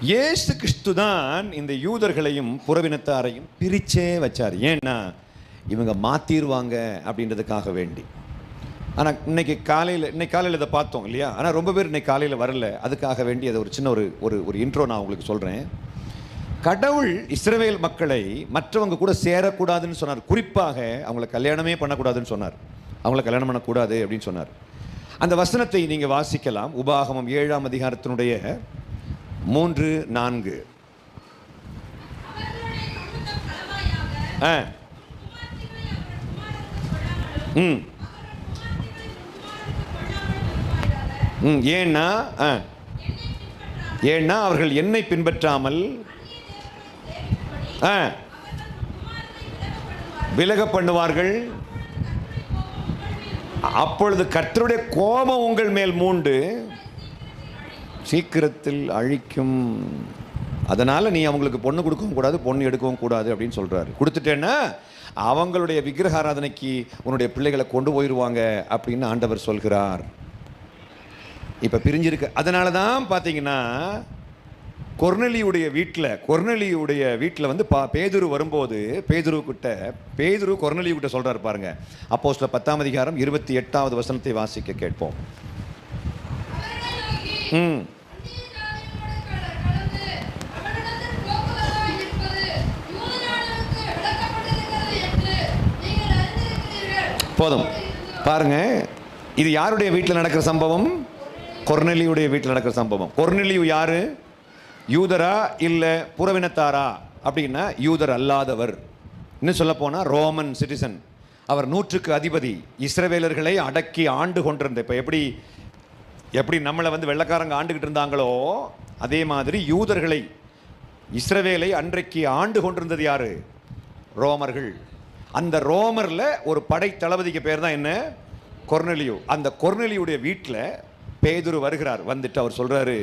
இயேசு கிறிஸ்து தான் இந்த யூதர்களையும் புறவினத்தாரையும் பிரிச்சே வச்சார். ஏன்னா இவங்க மாற்றிடுவாங்க அப்படின்றதுக்காக வேண்டி. ஆனால் இன்னைக்கு காலையில் இதை பார்த்தோம் இல்லையா? ஆனால் ரொம்ப பேர் இன்னைக்கு காலையில் வரல. அதுக்காக வேண்டி அதை ஒரு சின்ன ஒரு இன்ட்ரோ நான் உங்களுக்கு சொல்கிறேன். கடவுள் இஸ்ரவேல் மக்களை மற்றவங்க கூட சேரக்கூடாதுன்னு சொன்னார். குறிப்பாக அவங்கள கல்யாணமே பண்ணக்கூடாதுன்னு சொன்னார். அவங்கள கல்யாணம் பண்ணக்கூடாது அப்படின்னு சொன்னார். அந்த வசனத்தை நீங்கள் வாசிக்கலாம். உபாகமம் 7ஆம் அதிகாரத்தினுடைய 3-4. ஏன்னா அவர்கள் என்னை பின்பற்றாமல் விலக பண்ணுவார்கள். அப்பொழுது கர்த்தருடைய கோபம் உங்கள் மேல் மூண்டு சீக்கிரத்தில் அழிக்கும். அதனால நீ அவங்களுக்கு பொண்ணு கொடுக்கவும் கூடாது, பொண்ணு எடுக்கவும் கூடாது அப்படின்னு சொல்றாரு. கொடுத்துட்டேன்னா அவங்களுடைய விக்கிரக ஆராதனைக்கு உன்னுடைய பிள்ளைகளை கொண்டு போயிடுவாங்க அப்படின்னு ஆண்டவர் சொல்கிறார். இப்போ பிரிஞ்சிருக்கு. அதனால தான் பார்த்தீங்கன்னா கொர்நேலியுடைய வீட்டில் வந்து பேதுரு வரும்போது பேதுரு கொர்நேலியுகிட்ட சொல்றாரு பாருங்க. அப்போஸ்தலர் 10ஆம் அதிகாரம் 28வது வசனத்தை வாசிக்க கேட்போம். போதும் பாருங்க. இது யாருடைய வீட்டில் நடக்கிற சம்பவம்? கொர்நேலியுடைய வீட்டில் நடக்கிற சம்பவம். கொர்நேலியு யாரு? யூதரா இல்லை புறவினத்தாரா அப்படின்னா யூதர் அல்லாதவர். இன்னும் சொல்ல போனால் ரோமன் சிட்டிசன். அவர் 100க்கு அதிபதி. இஸ்ரவேலர்களை அடக்கி ஆண்டு கொண்டிருந்த. இப்போ எப்படி நம்மளை வந்து வெள்ளைக்காரங்க ஆண்டுகிட்டு இருந்தாங்களோ அதே மாதிரி யூதர்களை, இஸ்ரவேலை அன்றைக்கு ஆண்டு கொண்டிருந்தது யாரு? ரோமர்கள். அந்த ரோமரில் ஒரு படை தளபதிக்கு பேர் தான் என்ன? கொர்நேலியு. அந்த கொர்நேலியுடைய வீட்டில் பேதுரு வருகிறார். வந்துட்டு அவர் சொல்றாரு,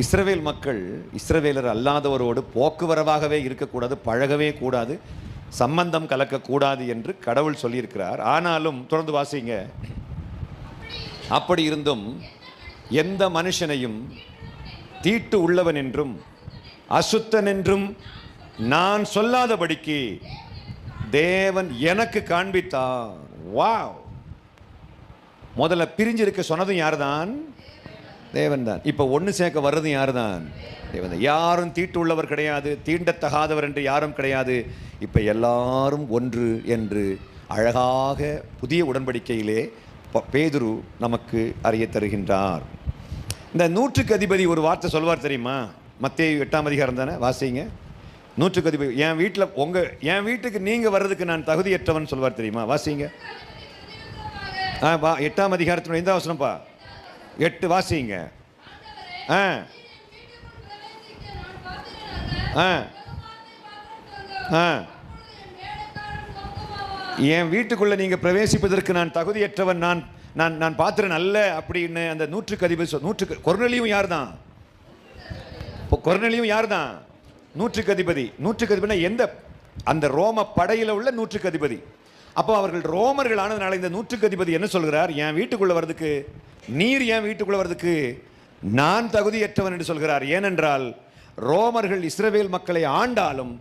இஸ்ரவேல் மக்கள் இஸ்ரவேலர் அல்லாதவரோடு போக்குவரவாகவே இருக்கக்கூடாது, பழகவே கூடாது, சம்பந்தம் கலக்கக்கூடாது என்று கடவுள் சொல்லியிருக்கிறார். ஆனாலும் தொடர்ந்து வாசிங்க. அப்படி இருந்தும் எந்த மனுஷனையும் தீட்டு உள்ளவன் என்றும் அசுத்தன் என்றும் நான் சொல்லாதபடிக்கு தேவன் எனக்கு காண்பித்தார். வாவ்! முதல்ல பிரிஞ்சிருக்க சொன்னதும் யார் தான்? தேவன் தான். இப்போ ஒன்று சேர்க்க வர்றதும் யார் தான்? தேவன் தான். யாரும் தீட்டு உள்ளவர் கிடையாது, தீண்டத்தகாதவர் என்று யாரும் கிடையாது. இப்போ எல்லாரும் ஒன்று என்று அழகாக புதிய உடன்படிக்கையிலே பேதுரு நமக்கு அறிய தருகின்றார். இந்த 100க்கு அதிபதி ஒரு வார்த்தை சொல்வார் தெரியுமா? மத்தேயு 8ஆம் அதிகாரம் தானே, வாசிங்க. 100க்கு அதிபதி என் வீட்டுக்கு நீங்கள் வர்றதுக்கு நான் தகுதியற்றவன் சொல்வார் தெரியுமா? வாசிங்க. 8ஆம் அதிகாரத்தினுடைய எந்த வசனம்ப்பா? 8 வாசிங்க. என் வீட்டுக்குள்ள நீங்க பிரவேசிப்பதற்கு நான் தகுதியற்றவன், நான் பாத்திரன் அல்ல அப்படின்னு அந்த 100க்கு அதிபதி. கொர்நேலியும் யார் தான்? கொர்நேலியும் யார் தான்? 100க்கு அதிபதி. 100க்கு அதிபதினா எந்த? அந்த ரோம படையில உள்ள 100க்கு அதிபதி. அப்போ அவர்கள் ரோமர்கள் ஆனதுனால இந்த 100க்கு அதிபதி என்ன சொல்கிறார்? என் வீட்டுக்குள்ள வர்றதுக்கு, நீர் என் வீட்டுக்குள்ள வர்றதுக்கு நான் தகுதியற்றவன் என்று சொல்கிறார். ஏனென்றால் ரோமர்கள் இஸ்ரவேல் மக்களை ஆண்டாலும்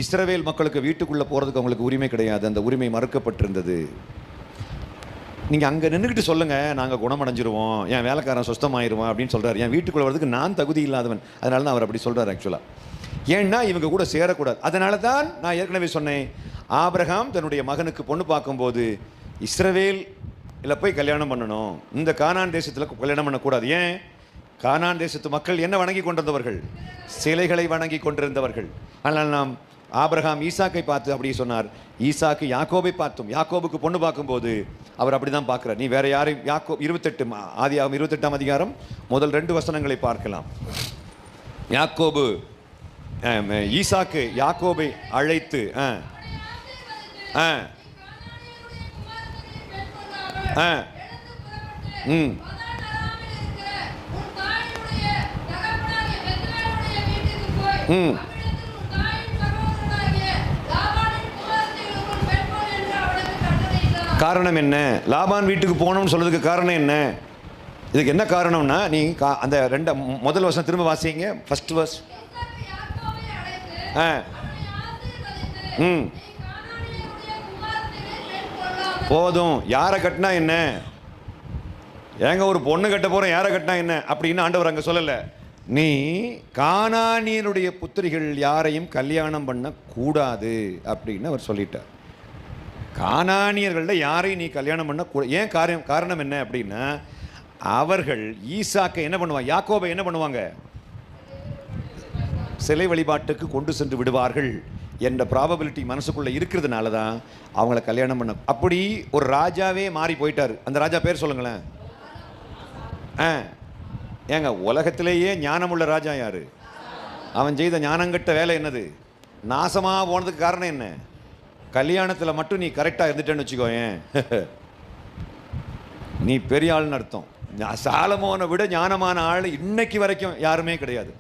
இஸ்ரவேல் மக்களுக்கு வீட்டுக்குள்ள போறதுக்கு அவங்களுக்கு உரிமை கிடையாது. அந்த உரிமை மறுக்கப்பட்டிருந்தது. நீங்க அங்க நின்றுக்கிட்டு சொல்லுங்க, நாங்க குணமடைஞ்சிருவோம், என் வேலைக்காரன் சுத்தமாயிருவான் அப்படின்னு சொல்றாரு. என் வீட்டுக்குள்ள வர்றதுக்கு நான் தகுதி இல்லாதவன். அதனால தான் அவர் அப்படி சொல்றாரு. ஆக்சுவலா ஏன்னா இவங்க கூட சேரக்கூடாது. அதனால தான் நான் ஏற்கனவே சொன்னேன், ஆபிரகாம் தன்னுடைய மகனுக்கு பொண்ணு பார்க்கும்போது இஸ்ரவேல் இல்லை போய் கல்யாணம் பண்ணணும், இந்த கானான் தேசத்தில் கல்யாணம் பண்ணக்கூடாது. ஏன்? கானான் தேசத்து மக்கள் என்ன வணங்கி கொண்டிருந்தவர்கள்? சிலைகளை வணங்கி கொண்டிருந்தவர்கள். ஆனால் நாம் ஆபிரகாம் ஈசாக்கை பார்த்து அப்படி சொன்னார். ஈசாக்கு யாக்கோபை பார்த்தும், யாக்கோபுக்கு பொண்ணு பார்க்கும்போது அவர் அப்படி தான் பார்க்குறார். நீ வேற யாரையும், யாக்கோப் 28 ஆதியாகமம் 28ஆம் அதிகாரம் முதல் 2 வசனங்களை பார்க்கலாம். யாக்கோபு ஈசாக்கு யாக்கோபை அழைத்து காரணம் என்ன? லாபான் வீட்டுக்கு போகணும்னு சொல்றதுக்கு காரணம் என்ன? இதுக்கு என்ன காரணம்னா நீ அந்த முதல் வருஷம் திரும்ப வாசிங்க. First verse. போதும். யாரை கட்டினா என்ன, ஏங்க ஒரு பொண்ணு கட்ட போறேன், யாரை கட்டினா என்ன அப்படின்னு ஆண்டவர் அங்க சொல்லல. நீ கானானியனுடைய புத்திரிகள் யாரையும் கல்யாணம் பண்ண கூடாது அப்படின்னு அவர் சொல்லிட்டார். கானானியர்கள்ல யாரையும் நீ கல்யாணம் பண்ண கூட. ஏன் காரணம் என்ன அப்படின்னா, அவர்கள் ஈசாக்கை என்ன பண்ணுவாங்க, யாக்கோபை என்ன பண்ணுவாங்க, சிலை வழிபாட்டுக்கு கொண்டு சென்று விடுவார்கள் என்ற ப்ராபபிலிட்டி மனசுக்குள்ள இருக்கிறதுனால தான் அவங்கள கல்யாணம் பண்ண. அப்படி ஒரு ராஜாவே மாறி போயிட்டார். அந்த ராஜா பேர் சொல்லுங்களேன். ஏங்க உலகத்திலேயே ஞானமுள்ள ராஜா யாரு? அவன் செய்த ஞானங்கட்ட வேலை என்னது? நாசமாக போனதுக்கு காரணம் என்ன? கல்யாணத்தில் மட்டும் நீ கரெக்டாக இருந்துட்டேன்னு வச்சுக்கோயேன், நீ பெரிய ஆள்னு அர்த்தம். சாலமோனை விட ஞானமான ஆள் இன்னைக்கு வரைக்கும் யாருமே கிடையாது.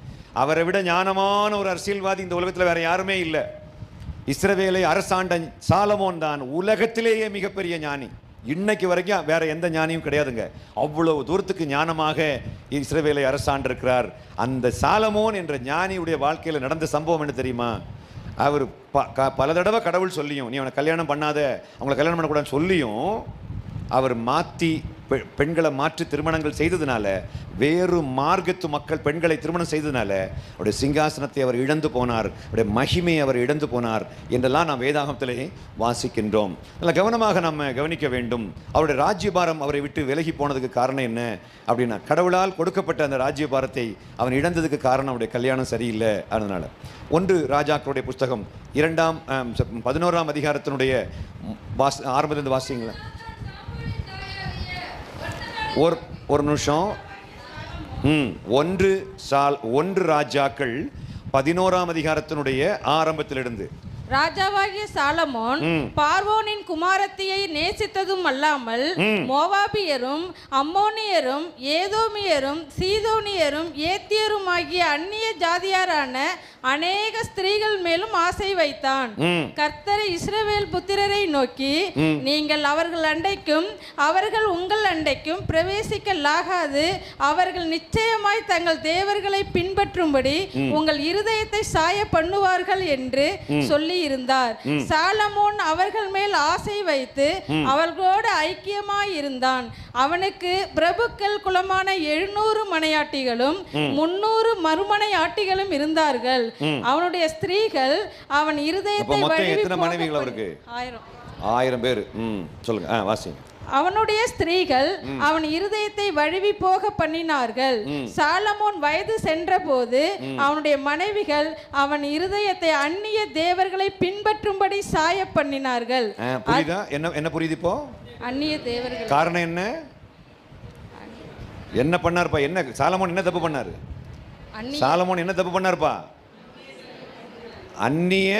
அவரை விட ஞானமான ஒரு அரசியல்வாதி இந்த உலகத்தில் வேற யாருமே இல்லை. இஸ்ரவேலை அரசாண்ட சாலமோன் தான் உலகத்திலேயே மிகப்பெரிய ஞானி. இன்னைக்கு வரைக்கும் வேற எந்த ஞானியும் கிடையாதுங்க. அவ்வளவு தூரத்துக்கு ஞானமாக இஸ்ரவேலை அரசாண்டிருக்கிறார். அந்த சாலமோன் என்ற ஞானியுடைய வாழ்க்கையில் நடந்த சம்பவம் என்ன தெரியுமா? அவர் பல தடவை கடவுள் சொல்லியும் நீ அவனை கல்யாணம் பண்ணாத, அவங்களை கல்யாணம் பண்ணக்கூடாதுன்னு சொல்லியும் அவர் பெண்களை மாற்றி திருமணங்கள் செய்ததுனால, வேறு மார்க்கத்து மக்கள் பெண்களை திருமணம் செய்ததுனால அவருடைய சிங்காசனத்தை அவர் இழந்து போனார், அவருடைய மகிமையை அவர் இழந்து போனார் என்றெல்லாம் நாம் வேதாகமத்திலே வாசிக்கின்றோம். நல்ல கவனமாக நம்ம கவனிக்க வேண்டும். அவருடைய ராஜ்யபாரம் அவரை விட்டு விலகி போனதுக்கு காரணம் என்ன அப்படின்னா, கடவுளால் கொடுக்கப்பட்ட அந்த ராஜ்யபாரத்தை அவன் இழந்ததுக்கு காரணம் அவருடைய கல்யாணம் சரியில்லை. அதனால 1 ராஜாக்களுடைய புஸ்தகம் 11ஆம் அதிகாரத்தினுடைய ஆரம்பத்திலிருந்து வாசிங்களா. ஒரு நிமிஷம். 1 ராஜாக்கள் 11ஆம் அதிகாரத்தினுடைய ஆரம்பத்திலிருந்து. ராஜாவாகிய சாலமோன் பார்வோனின் குமாரத்தியை நேசித்ததும் அல்லாமல் மோவாபியரும் அம்மோனியரும் ஏதோமியரும் சீதோனியரும் ஏத்தியரும் ஆகிய அந்நிய ஜாதியாரான அநேக ஸ்திரீகள் மேலும் ஆசை வைத்தான். கர்த்தர் இஸ்ரவேல் புத்திரரை நோக்கி, நீங்கள் அவர்கள் அண்டைக்கும் அவர்கள் உங்கள் அண்டைக்கும் பிரவேசிக்கலாகாது. அவர்கள் நிச்சயமாய் தங்கள் தேவர்களை பின்பற்றும்படி உங்கள் இருதயத்தை சாய பண்ணுவார்கள் என்று சொல்லி இருந்தார். சாலமோன் அவர்கள் மேல் ஆசை வைத்து அவர்களோடு ஐக்கியமாய் இருந்தான். அவனுக்கு பிரபுக்கள் குலமான 700 மனையாட்டிகளும் 300 மறுமனையாட்டிகளும் இருந்தார்கள். அவனுடைய ஸ்திரீகள் அவன் இருதயத்தை மனைவிகள் அவருக்கு 1000 பேர். சொல்லுங்க, வாசிங்க. அவனுடைய ஸ்திரீகள் அவன் இருதயத்தை வழுவி போக பண்ணினார்கள். சாலமோன் வயது சென்ற போது அவனுடைய மனைவிகள் அவன் இருதயத்தை அந்நிய தேவர்களை பின்பற்றும்படி சாய பண்ணினார்கள். என்ன புரியுது இப்போ? அந்நிய தேவர்கள். காரணம் என்ன? என்ன பண்ணார்ப்பா? என்ன சாலமோன் என்ன தப்பு பண்ணாரு? சாலமோன் என்ன தப்பு பண்ணார்ப்பா? அந்நிய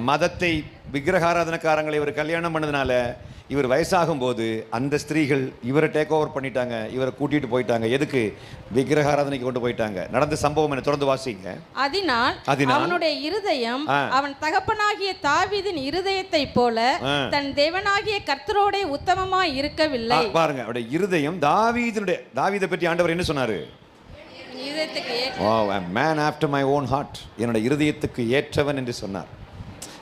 மதத்தை விக்கிரகாராதனக்காரங்களை இவர் கல்யாணம் பண்ணதுனால இவர் வயசாகும் போது அந்த ஸ்திரீகள் இவரை டேக் ஓவர் பண்ணிட்டாங்க, இவரை கூட்டிட்டு போயிட்டாங்க. எதுக்கு? விக்கிரகாராதனைக்கு கொண்டு போயிட்டாங்க. நடந்த சம்பவம் என்ன? தொடர்ந்து வாசிங்க. அதனால் அவனுடைய இருதயம் அவன் தகப்பனாகிய தாவீதின் இருதயத்தை போல தன் தேவனாகிய கர்த்தரோட உத்தமமாய் இருக்கவில்லை. பாருங்க, அவருடைய இருதயம் தாவீதை பற்றி ஆண்டவர் என்ன சொன்னாரு? Man after my own heart, என்னுடைய இருதயத்துக்கு ஏற்றவன் என்று சொன்னார்.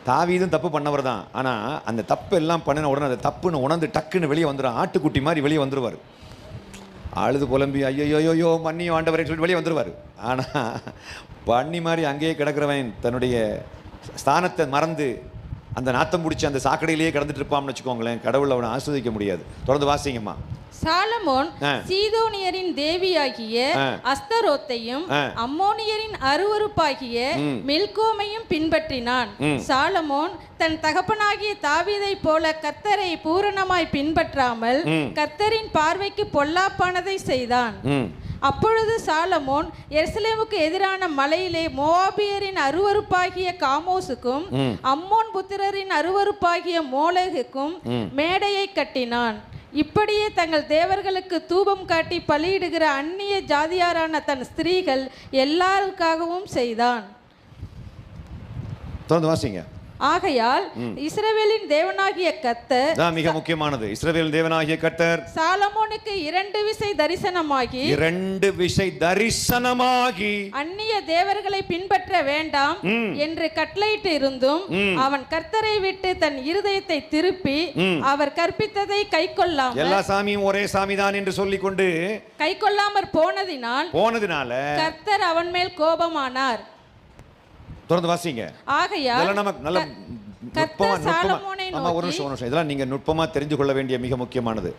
தாவீதும் தப்பு பண்ணவர் தான். ஆனால் அந்த தப்பு எல்லாம் பண்ணின உடனே அந்த தப்புன்னு உணர்ந்து டக்குன்னு வெளியே வந்துடும். ஆட்டுக்குட்டி மாதிரி வெளியே வந்துடுவார். அழுது புலம்பி ஐயோயோயோ மன்னியும் ஆண்டவரை சொல்லி வெளியே வந்துடுவார். ஆனால் பண்ணி மாதிரி அங்கேயே கிடக்கிறவன் தன்னுடைய ஸ்தானத்தை மறந்து அந்த நாத்தம் பிடிச்சி அந்த சாக்கடையிலேயே கிடந்துட்டு இருப்பான்னு வச்சுக்கோங்களேன். கடவுள் அவனை ஆஸ்வதிக்க முடியாது. தொடர்ந்து வாசிங்கம்மா. சாலமோன் சீதோனியரின் தேவியாகிய அஸ்தரோத்தையும் அம்மோனியரின் அருவருப்பாகிய மில்கோமையும் பின்பற்றினான். சாலமோன் தன் தகப்பனாகிய தாவீதை போல கர்த்தரை பூரணமாய் பின்பற்றாமல் கர்த்தரின் பார்வைக்கு பொல்லாப்பானதை செய்தான். அப்பொழுது சாலமோன் எருசலேமுக்கு எதிரான மலையிலே மோவாபியரின் அருவருப்பாகிய காமோசுக்கும் அம்மோன் புத்திரரின் அருவருப்பாகிய மோலேகுக்கும் மேடையை கட்டினான். இப்படியே தங்கள் தேவர்களுக்கு தூபம் காட்டி பலியிடுகிற அந்நிய ஜாதியாரான தன் ஸ்திரீகள் எல்லாருக்காகவும் செய்தான். தொடர்ந்து வாசிங்க. ஆகையால் இஸ்ரவேலின் தேவனாகிய கர்த்தர், தான் மிக முக்கியமானது, இஸ்ரவேல் தேவனாகிய கர்த்தர் சாலமோனுக்கு 2 விசை தரிசனமாகி 2 விசை தரிசனமாகி அந்நிய தேவர்களை பின்பற்ற வேண்டாம் என்று கட்டளையிட்டு இருந்தும் அவன் கர்த்தரை விட்டு தன் இருதயத்தை திருப்பி அவர் கற்பித்ததை கைக்கொள்ளாமல், எல்லா சாமியும் ஒரே சாமிதான் என்று சொல்லிக் கொண்டு கைக்கொள்ளாமற் போனதினால் கர்த்தர் அவன் மேல் கோபமானார். தொடர்ந்து வாசிங்க. ஆகையால் இதெல்லாம் நமக்கு நல்ல கர்த்தர் சாலமோனை ஒரு நிமிஷம் இதெல்லாம் நீங்க நுட்பமா தெரிஞ்சு கொள்ள வேண்டிய மிக முக்கியமானது.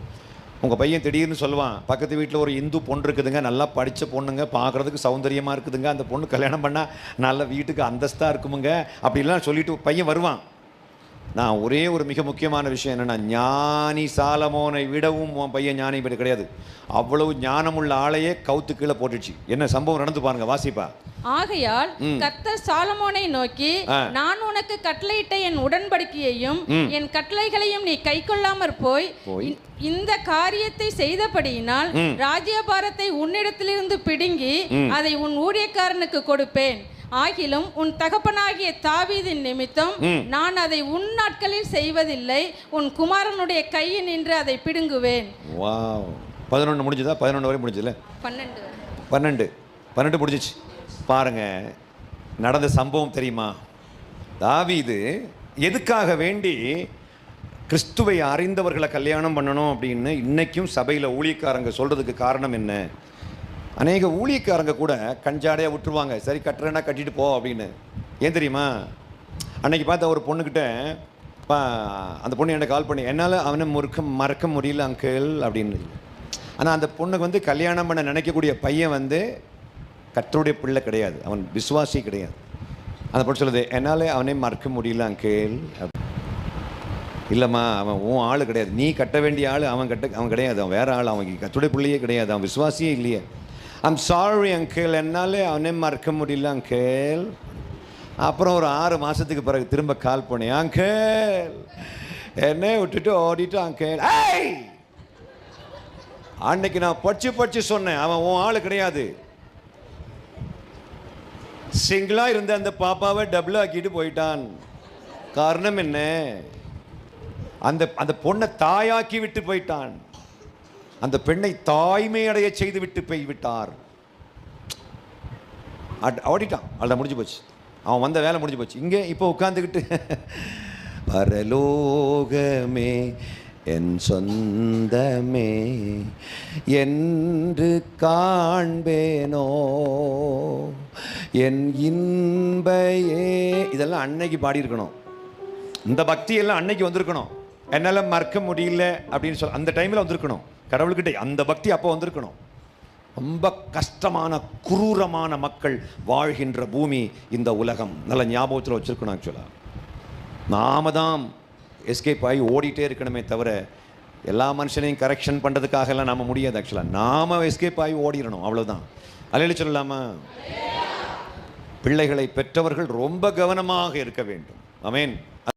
உங்க பையன் திடீர்னு சொல்லுவான், பக்கத்து வீட்டில் ஒரு இந்து பொண்ணு இருக்குதுங்க, நல்லா படிச்ச பொண்ணுங்க, பார்க்கறதுக்கு சௌந்தரியமா இருக்குதுங்க, அந்த பொண்ணு கல்யாணம் பண்ணா நல்ல வீட்டுக்கு அந்தஸ்தா இருக்குமுங்க அப்படிலாம் சொல்லிட்டு பையன் வருவான். நான் ஒரே ஒரு மிக முக்கியமான விஷயம் என்னன்னா, ஞானி சாலமோனை விடவும் உன் பையன் ஞானி கிடையாது. அவ்வளவு ஞானமுள்ள ஆளையே கவுத்து கீழே போட்டுச்சு. என்ன சம்பவம் நடந்து பாருங்க, வாசிப்பா. ஆகையால் கர்த்தர் சாலமோனை நோக்கி, நான் உனக்கு கட்டளையிட்ட என் உடன்படிக்கையையும் என் கட்டளைகளையும் நீ கைக்கொள்ளாமற் போய் இந்த காரியத்தை செய்தபடியினால் ராஜ்யபாரத்தை உன்னிடத்திலிருந்து பிடுங்கி அதை உன் ஊழியக்காரனுக்கு கொடுப்பேன். ஆகிலும் உன் தகப்பனாகிய தாவீதின் நிமித்தம் நான் அதை உன் நாட்களில் செய்வதில்லை, உன் குமாரனுடைய கையில் நின்று அதை பிடுங்குவேன். 11 முடிஞ்சதா? 11 வரை முடிஞ்சதுல? 12 முடிஞ்சிச்சு. பாருங்க நடந்த சம்பவம் தெரியுமா? தாவீது எதுக்காக வேண்டி கிறிஸ்துவை அறிந்தவர்களை கல்யாணம் பண்ணணும் அப்படின்னு இன்னைக்கும் சபையில் ஊழியக்காரங்க சொல்றதுக்கு காரணம் என்ன? அநேக ஊழியக்காரங்க கூட கஞ்சாடையா விட்டுருவாங்க, சரி கட்டுறேன்னா கட்டிட்டு போ அப்படின்னு. ஏன் தெரியுமா? அன்னைக்கு பார்த்த ஒரு பொண்ணுக்கிட்ட அந்த பொண்ணு என்ன கால் பண்ணி, என்னால் அவனை மறக்க முடியல அங்கிள் அப்படின்னு. ஆனால் அந்த பொண்ணுக்கு கல்யாணம் பண்ண நினைக்கக்கூடிய பையன் கர்த்தருடைய பிள்ளை கிடையாது, அவன் விசுவாசி கிடையாது. அந்த பொண்ணு சொல்லுது, என்னால் அவனே மறக்க முடியல அங்கிள். இல்லைம்மா, அவன் உன் ஆள் கிடையாது, நீ கட்ட வேண்டிய ஆள் அவன் கிடையாது, அவன் வேற ஆள், அவன் கர்த்தருடைய பிள்ளையே கிடையாது, அவன் விசுவாசியே இல்லையே. ஐம் சாரி அங்கிள், என்னாலே அவனே மறக்க முடியல அங்கிள். அப்புறம் ஒரு 6 மாதத்துக்கு பிறகு திரும்ப கால் பண்ணேன், அங்கிள் என்னை விட்டுட்டு ஓடிட்டு அங்கிள். அன்னைக்கு நான் படிச்சு சொன்னேன், அவன் உன் ஆள் கிடையாது. சிங்கிளா இருந்த அந்த பாப்பாவை டபுள் ஆக்கிட்டு போயிட்டான். காரணம் என்ன? அந்த பொண்ணை தாயாக்கி விட்டு போயிட்டான். அந்த பெண்ணை தாய்மை அடைய செய்து விட்டு போய்விட்டார். ஓடிட்டான், அவளை முடிஞ்சு போச்சு, அவன் வந்த வேலை முடிஞ்சு போச்சு. இங்கே இப்போ உட்காந்துக்கிட்டு பரலோகமே என் சொந்தமே என்று காண்பேனோ என் இன்பையே, இதெல்லாம் அன்னைக்கு பாடியிருக்கணும். இந்த பக்தி எல்லாம் அன்னைக்கு வந்திருக்கணும். என்னால் மறக்க முடியல அப்படின்னு சொல்ல அந்த டைமில் வந்திருக்கணும். கடவுள்கிட்ட அந்த பக்தி அப்போ வந்திருக்கணும். ரொம்ப கஷ்டமான குரூரமான மக்கள் வாழ்கின்ற பூமி இந்த உலகம். நல்ல ஞாபகத்தில் வச்சுருக்கணும். ஆக்சுவலாக நாம தான் எஸ்கேப் ஆகி ஓடிட்டே இருக்கணுமே தவிர எல்லா மனுஷனையும் கரெக்ஷன் பண்ணுறதுக்காகலாம் நாம் முடியாது. ஆக்சுவலாக நாம் எஸ்கேப் ஆகி ஓடிடணும், அவ்வளோதான். அல்லேலூயா சொல்லலாமா? பிள்ளைகளை பெற்றவர்கள் ரொம்ப கவனமாக இருக்க வேண்டும். ஆமென்.